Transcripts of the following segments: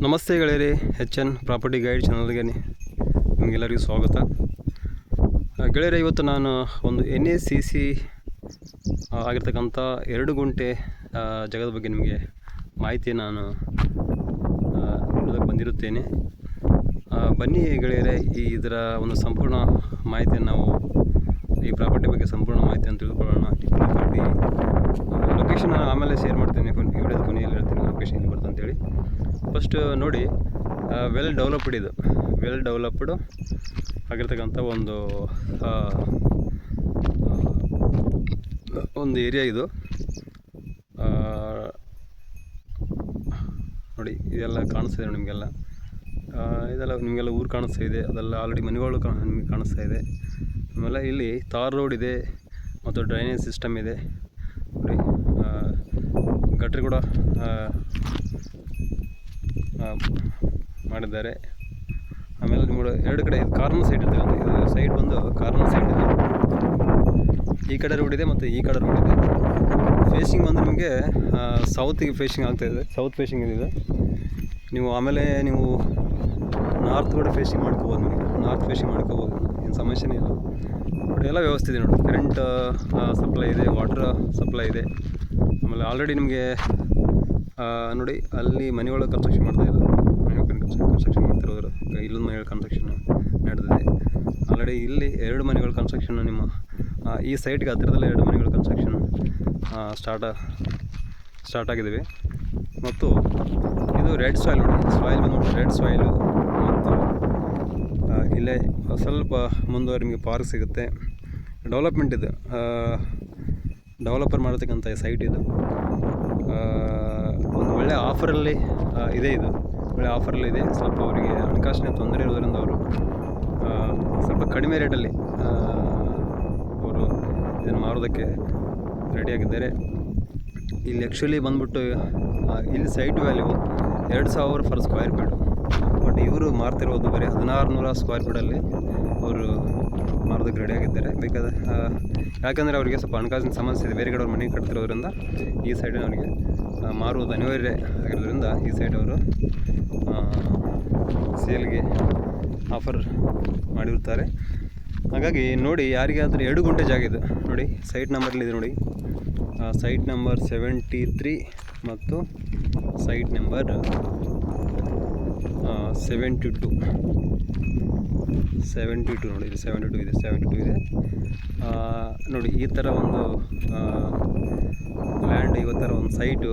ನಮಸ್ತೆ ಗೆಳೆಯರಿ, HN property guide ಚಾನಲ್ಗೆ ನಿಮಗೆಲ್ಲರಿಗೂ ಸ್ವಾಗತ. ಗೆಳೆಯರೆ, ಇವತ್ತು ನಾನು ಒಂದು NACC ಆಗಿರ್ತಕ್ಕಂಥ 2 ಗುಂಟೆ ಜಾಗದ ಬಗ್ಗೆ ನಿಮಗೆ ಮಾಹಿತಿ ನಾನು ಕೊಡೋದಕ್ಕೆ ಬಂದಿರುತ್ತೇನೆ. ಬನ್ನಿ ಗೆಳೆಯರೆ, ಇದರ ಒಂದು ಸಂಪೂರ್ಣ ಮಾಹಿತಿಯನ್ನು ನಾವು ಈ ಪ್ರಾಪರ್ಟಿ ಬಗ್ಗೆ ಸಂಪೂರ್ಣ ಮಾಹಿತಿಯನ್ನು ತಿಳಿದುಕೊಳ್ಳೋಣ. ಈ ಪ್ರಾಪರ್ಟಿ ಲೊಕೇಶನ್ ಆಮೇಲೆ ಶೇರ್ ಮಾಡ್ತೇನೆ, ವಿಡಿಯೋದ ಕೊನೆಯಲ್ಲಿ ಹೇಳ್ತೀನಿ ಲೊಕೇಶನ್ ಎಲ್ಲಿ ಬರ್ತದೆ ಅಂತೇಳಿ. ಫಸ್ಟ್ ನೋಡಿ, ವೆಲ್ ಡೆವಲಪ್ಡ್ ಆಗಿರ್ತಕ್ಕಂಥ ಒಂದು ಏರಿಯಾ ಇದು. ನೋಡಿ, ಇದೆಲ್ಲ ಕಾಣಿಸ್ತಾ ಇದೆ ನಿಮಗೆಲ್ಲ. ಇದೆಲ್ಲ ನಿಮಗೆಲ್ಲ ಊರು ಕಾಣಿಸ್ತಾ ಇದೆ, ಅದೆಲ್ಲ ಆಲ್ರೆಡಿ ಮನೆಗಳು ನಿಮಗೆ ಕಾಣಿಸ್ತಾ ಇದೆ. ಆಮೇಲೆ ಇಲ್ಲಿ ತಾರ್ ರೋಡ್ ಇದೆ ಮತ್ತು ಡ್ರೈನೇಜ್ ಸಿಸ್ಟಮ್ ಇದೆ. ನೋಡಿ, ಗಟ್ರಿ ಕೂಡ ಮಾಡಿದ್ದಾರೆ. ಆಮೇಲೆ ನಿಮಗೆ 2 ಕಡೆ ಕಾರ್ನರ್ ಸೈಡ್ ಇರ್ತದೆ. ಇದು ಸೈಡ್ ಬಂದು ಕಾರ್ನರ್ ಸೈಡ್ ಇದೆ. ಈ ಕಡೆ ರೋಡ್ ಇದೆ ಮತ್ತು ಈ ಕಡೆ ರೋಡ್ ಇದೆ. ಫೇಸಿಂಗ್ ಬಂದು ನಿಮಗೆ ಸೌತಿಗೆ ಫೇಸಿಂಗ್ ಆಗ್ತಾಯಿದೆ, ಸೌತ್ ಫೇಸಿಂಗ್ ಇದೆ. ನೀವು ಆಮೇಲೆ ನೀವು ನಾರ್ತ್ ಕೂಡ ಫೇಸಿಂಗ್ ಮಾಡ್ಕೋಬೋದು. ನಿಮಗೆ ನಾರ್ತ್ ಫೇಸಿಂಗ್ ಮಾಡ್ಕೋಬೋದು, ಏನು ಸಮಸ್ಯೆನೇ ಇಲ್ಲ. ನೋಡಿ, ಎಲ್ಲ ವ್ಯವಸ್ಥೆ ಇದೆ. ನೋಡಿ, ಕರೆಂಟ್ ಸಪ್ಲೈ ಇದೆ, ವಾಟರ್ ಸಪ್ಲೈ ಇದೆ. ಆಮೇಲೆ ಆಲ್ರೆಡಿ ನಿಮಗೆ ನೋಡಿ, ಅಲ್ಲಿ ಮನೆಯೊಳಗೆ ಕನ್ಸ್ಟ್ರಕ್ಷನ್ ಮಾಡ್ತಾಯಿದ್ದಾರೆ. ಕನ್ಸ್ಟ್ರಕ್ಷನ್ ಮಾಡ್ತಿರೋದು ಇಲ್ಲೊಂದು ಮನೆಗಳ ಕನ್ಸ್ಟ್ರಕ್ಷನ್ ನಡೆದಿದೆ. ಆಲ್ರೆಡಿ ಇಲ್ಲಿ 2 ಮನೆಗಳ ಕನ್ಸ್ಟ್ರಕ್ಷನ್ ನಿಮ್ಮ ಈ ಸೈಟ್ಗೆ ಹತ್ತಿರದಲ್ಲೇ 2 ಮನೆಗಳ ಕನ್ಸ್ಟ್ರಕ್ಷನ್ ಸ್ಟಾರ್ಟ್ ಆಗಿದ್ದಾವೆ. ಮತ್ತು ಇದು ರೆಡ್ ಸಾಯಿಲ್. ನೋಡಿ, ಸಾಯಿಲ್ ಬಂದು ರೆಡ್ ಸಾಯಿಲು. ಮತ್ತು ಇಲ್ಲೇ ಸ್ವಲ್ಪ ಮುಂದುವರೆ ನಿಮಗೆ ಪಾರ್ಕ್ ಸಿಗುತ್ತೆ. ಡೆವಲಪ್ಮೆಂಟ್ ಇದು, ಡೆವಲಪರ್ ಮಾಡತಕ್ಕಂಥ ಸೈಟ್ ಇದು. ಒಂದು ಒಳ್ಳೆಯ ಆಫರಲ್ಲಿ ಇದೆ. ಇದು ಒಳ್ಳೆಯ ಆಫರಲ್ಲಿ ಇದೆ. ಸ್ವಲ್ಪ ಅವರಿಗೆ ಹಣಕಾಸಿನ ತೊಂದರೆ ಇರೋದರಿಂದ ಅವರು ಸ್ವಲ್ಪ ಕಡಿಮೆ ರೇಟಲ್ಲಿ ಅವರು ಇದನ್ನು ಮಾರೋದಕ್ಕೆ ರೆಡಿಯಾಗಿದ್ದಾರೆ. ಇಲ್ಲಿ ಆ್ಯಕ್ಚುಲಿ ಬಂದ್ಬಿಟ್ಟು ಇಲ್ಲಿ site value 2,000 per square feet. But ಇವರು ಮಾರ್ತಿರೋದು ಬರೀ 1600 ಸ್ಕ್ವೇರ್ ಫೀಟಲ್ಲಿ ಅವರು ಮಾರೋದಕ್ಕೆ ರೆಡಿಯಾಗಿದ್ದಾರೆ. ಬೇಕಾದ್ರೆ ಯಾಕಂದರೆ ಅವರಿಗೆ ಸ್ವಲ್ಪ ಹಣಕಾಸಿನ ಸಮಸ್ಯೆ ಇದೆ. ಬೇರೆ ಕಡೆ ಅವ್ರು ಮನೆ ಕಟ್ತಿರೋದ್ರಿಂದ ಈ ಸೈಡಿನ ಅವರಿಗೆ ಮಾರುವುದು ಅನಿವಾರ್ಯ ಆಗಿರೋದ್ರಿಂದ ಈ ಸೈಡ್ ಅವರು ಸೇಲ್ಗೆ ಆಫರ್ ಮಾಡಿರ್ತಾರೆ. ಹಾಗಾಗಿ ನೋಡಿ, ಯಾರಿಗಾದರೂ 2 ಗುಂಟೆ ಜಾಗ ಇದು. ನೋಡಿ, ಸೈಟ್ ನಂಬರ್ಲಿದೆ. ನೋಡಿ, ಸೈಟ್ ನಂಬರ್ 73 ಮತ್ತು ಸೈಟ್ ನಂಬರ್ 72. ನೋಡಿ, ಇದು 72 ಇದೆ. ನೋಡಿ, ಈ ಥರ ಒಂದು ಲ್ಯಾಂಡ್, ಈ ಥರ ಒಂದು ಸೈಟು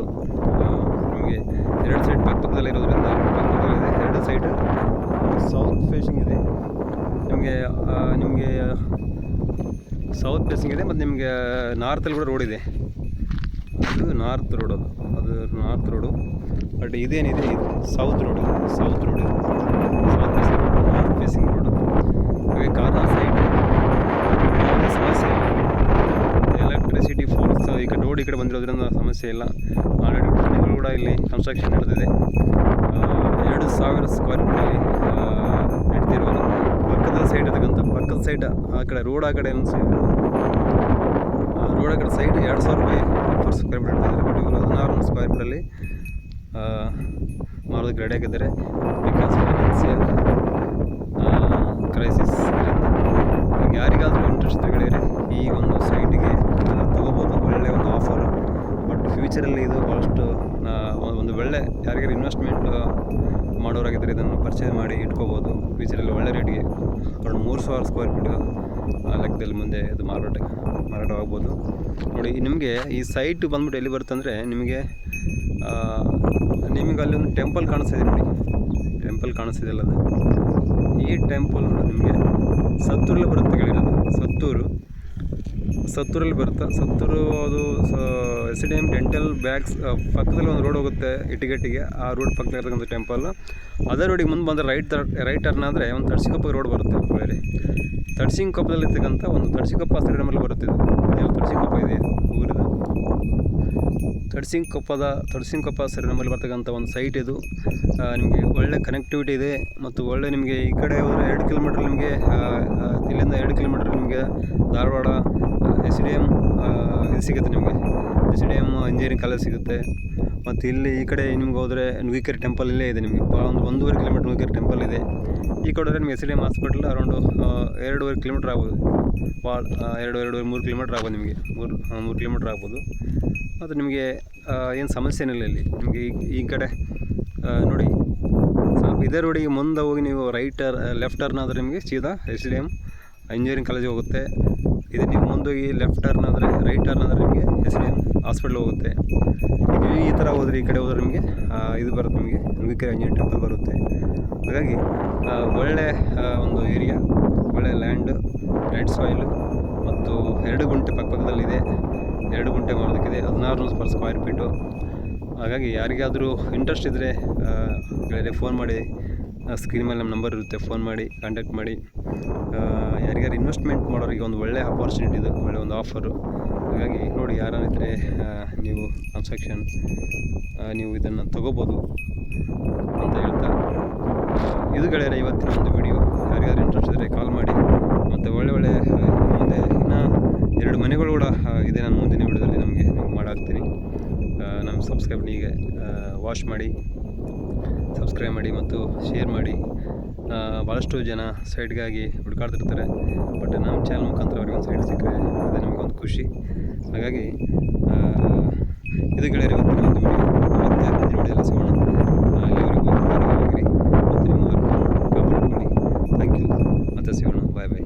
ನಿಮಗೆ 2 ಸೈಡ್ ಪಕ್ಕದಲ್ಲೇ ಇರೋದ್ರಿಂದ, ಪಕ್ಕದಲ್ಲಿದೆ 2 ಸೈಡು ಸೌತ್ ಫೇಸಿಂಗ್ ಇದೆ. ನಿಮಗೆ ಸೌತ್ ಫೇಸಿಂಗ್ ಇದೆ. ಮತ್ತು ನಿಮಗೆ ನಾರ್ತಲ್ಲಿ ಕೂಡ ರೋಡ್ ಇದೆ. ಅದು ನಾರ್ತ್ ರೋಡು. ಬಟ್ ಇದೇನಿದೆ, ಇದು ಸೌತ್ ರೋಡ್ ಇದೆ. South facing road. ಹಾಗೆ ಕಾರ್ನರ್ ಸೈಡ್ ಸಮಸ್ಯೆ ಇಲ್ಲ. ಎಲೆಕ್ಟ್ರಿಸಿಟಿ ಫೋರ್ಸ್ ಈ ಕಡೆ ರೋಡ್ ಈ ಕಡೆ ಬಂದಿರೋದ್ರಿಂದ ಸಮಸ್ಯೆ ಇಲ್ಲ. ಆಲ್ರೆಡಿ ಮನೆಗಳು ಕೂಡ ಇಲ್ಲಿ ಕನ್ಸ್ಟ್ರಕ್ಷನ್ ನಡೆದಿದೆ. 2,000 ಸ್ಕ್ವೇರ್ ಫೀಟಲ್ಲಿ ನಡೀತಿರೋದು. ಪಕ್ಕದ ಸೈಡ್ ಇರ್ತಕ್ಕಂಥ ಪಕ್ಕದ ಸೈಡ್ ಆ ಕಡೆ ರೋಡ್ ಆ ಕಡೆ ರೋಡ್ ಆ ಕಡೆ ಸೈಡ್ 2,000 ರೂಪಾಯಿ ಫರ್ ಸ್ಕ್ವೇರ್ ಫೀಟ್ ಇರ್ತಿದ್ದಾರೆ. ಬಟ್ ಇವರು 1600 ಸ್ಕ್ವೇರ್ ಫೀಟಲ್ಲಿ ಮಾರೋದಕ್ಕೆ ರೆಡಿ ಆಗಿದ್ದಾರೆ. ಬಿಕಾಸ್ ಫೈನಾನ್ಸಿಯಲ್ ಕ್ರೈಸಿಸ್ ಇದರಿಂದ ಯಾರಿಗಾದರೂ ಇಂಟ್ರೆಸ್ಟ್ ಗೆಳೆಯರೆ ಈ ಒಂದು ಸೈಟಿಗೆ ತೊಗೋಬೋದು. ಒಳ್ಳೆಯ ಒಂದು ಆಫರು. ಬಟ್ ಫ್ಯೂಚರಲ್ಲಿ ಇದು ಭಾಳಷ್ಟು ಒಂದು ಒಳ್ಳೆ ಯಾರಿಗಾರು ಇನ್ವೆಸ್ಟ್ಮೆಂಟ್ ಮಾಡೋರಾಗಿದ್ದರೆ ಇದನ್ನು ಪರ್ಚೇಸ್ ಮಾಡಿ ಇಟ್ಕೋಬೋದು. ಫ್ಯೂಚರಲ್ಲಿ ಒಳ್ಳೆ ರೇಟ್ಗೆ ಅರೌಂಡ್ 3,000 ಸ್ಕ್ವೇರ್ ಫೀಟ್ ಲೆಕ್ಕದಲ್ಲಿ ಮುಂದೆ ಇದು ಮಾರಾಟವಾಗ್ಬೋದು. ನೋಡಿ, ನಿಮಗೆ ಈ ಸೈಟ್ ಬಂದ್ಬಿಟ್ಟು ಎಲ್ಲಿ ಬರುತ್ತೆ ಅಂದರೆ, ನಿಮಗೆ ಅಲ್ಲಿ ಒಂದು ಟೆಂಪಲ್ ಕಾಣಿಸ್ತಿದೆ. ನೋಡಿ, ಟೆಂಪಲ್ ಕಾಣಿಸ್ತಿದೆಯಲ್ಲ, ಅದು ಈ ಟೆಂಪಲ್ ನಿಮಗೆ ಸತ್ತೂರಲ್ಲಿ ಬರುತ್ತೆ ಗೆಳೆಯರದು. ಸತ್ತೂರಲ್ಲಿ ಬರುತ್ತೆ. ಸತ್ತೂರು ಅದು SDM ಡೆಂಟಲ್ ಬ್ಯಾಗ್ಸ್ ಪಕ್ಕದಲ್ಲಿ ಒಂದು ರೋಡ್ ಹೋಗುತ್ತೆ ಇಟಿಗಟ್ಟಿಗೆ. ಆ ರೋಡ್ ಪಕ್ಕದಲ್ಲಿರ್ತಕ್ಕಂಥ ಟೆಂಪಲ್. ಅದೇ ರೋಡಿಗೆ ಮುಂದೆ ಬಂದರೆ ರೈಟ್ ಟರ್ನ್ ಆದರೆ ಒಂದು ತಡ್ಸಿಕೊಪ್ಪ ರೋಡ್ ಬರುತ್ತೆ. ಬೇರೆ ತಡ್ಸಿಕೊಪ್ಪದಲ್ಲಿರ್ತಕ್ಕಂಥ ಒಂದು ತಡ್ಸಿಕೊಪ್ಪ ಸ್ಟೇಡಿಯಮಲ್ಲಿ ಬರುತ್ತೆ. ಇದು ತಡ್ಸಿಕೊಪ್ಪ ಇದೆ ಊರಿದು. ತಡ್ಸಿಕೊಪ್ಪ ಸ್ಟೇಡಿಯಮಲ್ಲಿ ಬರ್ತಕ್ಕಂಥ ಒಂದು ಸೈಟ್ ಇದು. ನಿಮಗೆ ಒಳ್ಳೆ ಕನೆಕ್ಟಿವಿಟಿ ಇದೆ. ಮತ್ತು ಒಳ್ಳೆ ನಿಮಗೆ ಈ ಕಡೆ ಹೋದರೆ 2 ಕಿಲೋಮೀಟ್ರ್ ನಿಮಗೆ ಇಲ್ಲಿಂದ 2 ಕಿಲೋಮೀಟ್ರ್ ನಿಮಗೆ ಧಾರವಾಡ SDM ಇದು ಸಿಗುತ್ತೆ. ನಿಮಗೆ SDM ಇಂಜಿನಿಯರಿಂಗ್ ಕಾಲೇಜ್ ಸಿಗುತ್ತೆ. ಮತ್ತು ಇಲ್ಲಿ ಈ ಕಡೆ ನಿಮ್ಗೆ ಹೋದರೆ ನುಗ್ಗಿಕೆರೆ ಟೆಂಪಲ್ ಇಲ್ಲೇ ಇದೆ ನಿಮಗೆ. ಒಂದು 1.5 ಕಿಲೋಮೀಟ್ರ್ ನುಗ್ಗಿಕೆರೆ ಟೆಂಪಲ್ ಇದೆ. ಈ ಕಡೆ ಹೋದರೆ ನಿಮಗೆ SDM ಹಾಸ್ಪಿಟಲ್ ಅರೌಂಡು 2.5 ಕಿಲೋಮೀಟ್ರ್ ಆಗ್ಬೋದು. 2.5-3 ಕಿಲೋಮೀಟ್ರ್ ಆಗ್ಬೋದು ನಿಮಗೆ. 3 ಕಿಲೋಮೀಟ್ರ್ ಆಗ್ಬೋದು. ಮತ್ತು ನಿಮಗೆ ಏನು ಸಮಸ್ಯೆ ಏನಿಲ್ಲ ಇಲ್ಲಿ ನಿಮಗೆ. ಈ ಕಡೆ ನೋಡಿ, ಸ್ವಲ್ಪ ಇದೇ ರೋಡಿಗೆ ಮುಂದೆ ಹೋಗಿ ನೀವು ಲೆಫ್ಟ್ ಟರ್ನ್ ಆದರೆ ನಿಮಗೆ ಸೀದಾ SDM ಇಂಜಿನಿಯರಿಂಗ್ ಕಾಲೇಜಿಗೆ ಹೋಗುತ್ತೆ. ಇದು ನೀವು ಮುಂದೋಗಿ ಲೆಫ್ಟ್ ಟರ್ನ್ ಆದರೆ ರೈಟ್ ಟರ್ನ್ ಆದರೆ ನಿಮಗೆ SDM ಹಾಸ್ಪಿಟ್ಲ್ ಹೋಗುತ್ತೆ. ನೀವು ಈ ಥರ ಹೋದರೆ, ಈ ಕಡೆ ಹೋದರೆ ನಿಮಗೆ ಇದು ಬರುತ್ತೆ, ನಿಮಗೆ ನುಗ್ಗಿಕೆರೆ ಇಂಜಿನಿಯರಿಂಗ್ ಟೆಂಪಲ್ ಬರುತ್ತೆ. ಹಾಗಾಗಿ ಒಳ್ಳೆ ಒಂದು ಏರಿಯಾ, ಒಳ್ಳೆ ಲ್ಯಾಂಡು, ರೆಡ್ ಸಾಯಿಲು ಮತ್ತು 2 ಗುಂಟೆ ಪಕ್ಕದಲ್ಲಿದೆ. 2 ಗುಂಟೆ ಮಾಡೋದಕ್ಕಿದೆ, 1600 ಪರ್ ಸ್ಕ್ವೇರ್ ಫೀಟು. ಹಾಗಾಗಿ ಯಾರಿಗಾದರೂ ಇಂಟ್ರೆಸ್ಟ್ ಇದ್ದರೆ ಫೋನ್ ಮಾಡಿ, ಸ್ಕ್ರೀನ್ ಮೇಲೆ ನಮ್ಮ ನಂಬರ್ ಇರುತ್ತೆ, ಫೋನ್ ಮಾಡಿ ಕಾಂಟ್ಯಾಕ್ಟ್ ಮಾಡಿ. ಯಾರಿಗಾರು ಇನ್ವೆಸ್ಟ್ಮೆಂಟ್ ಮಾಡೋರಿಗೆ ಒಂದು ಒಳ್ಳೆಯ ಅಪಾರ್ಚುನಿಟಿ ಇದು, ಒಳ್ಳೆಯ ಒಂದು ಆಫರು. ಹಾಗಾಗಿ ನೋಡಿ, ಯಾರಾನಿದ್ದರೆ ನೀವು ಕನ್ಸ್ಟ್ರಕ್ಷನ್ ನೀವು ಇದನ್ನು ತಗೋಬೋದು ಅಂತ ಹೇಳ್ತಾ, ಇದು ಗೆಳೆಯರೆ ಇವತ್ತಿನ ಒಂದು ವಿಡಿಯೋ. ಯಾರಿಗಾರು ಇಂಟ್ರೆಸ್ಟ್ ಇದ್ದರೆ ಕಾಲ್ ಮಾಡಿ. ಮತ್ತು ಒಳ್ಳೆ ಮುಂದೆ ಇನ್ನೂ 2 ಮನೆಗಳು ಕೂಡ ಇದೆ. ನಾನು ಮುಂದಿನ ವಿಡಿಯೋದಲ್ಲಿ ನಿಮಗೆ ಮಾಡಾಕ್ತೀನಿ. ನಮ್ಮ ಸಬ್ಸ್ಕ್ರೈಬ್ನಿಗೆ ವಾಚ್ ಮಾಡಿ, ಸಬ್ಸ್ಕ್ರೈಬ್ ಮಾಡಿ ಮತ್ತು ಶೇರ್ ಮಾಡಿ. ಭಾಳಷ್ಟು ಜನ ಸೈಟ್ಗಾಗಿ ಹುಡುಕಾಡ್ತಿರ್ತಾರೆ, ಬಟ್ ನಮ್ಮ ಚಾನಲ್ ಮುಖಾಂತರ ಅವ್ರಿಗೆ ಒಂದು ಸೈಟ್ ಸಿಕ್ಕರೆ ಅದೇ ನಮಗೊಂದು ಖುಷಿ. ಹಾಗಾಗಿ ಇದು ಗೆಳೆಯರೆ ಇವತ್ತಿನ ಒಂದು ವಿಡಿಯೋ. ಮತ್ತೆ ಮುಂದಿನ ವಿಡಿಯೋದಲ್ಲಿ ಸಿಗೋಣ. ಅಲ್ಲಿವರೆಗೂ ಆರೋಗ್ಯವಾಗಿರಿ ಮತ್ತು ನಿಮ್ಮ ವರ್ಕ್ ಕಾಪಾಡಿಕೊಳ್ಳಿ. Thank you. ಮತ್ತೆ ಸಿಗೋಣ. ಬಾಯ್ ಬಾಯ್.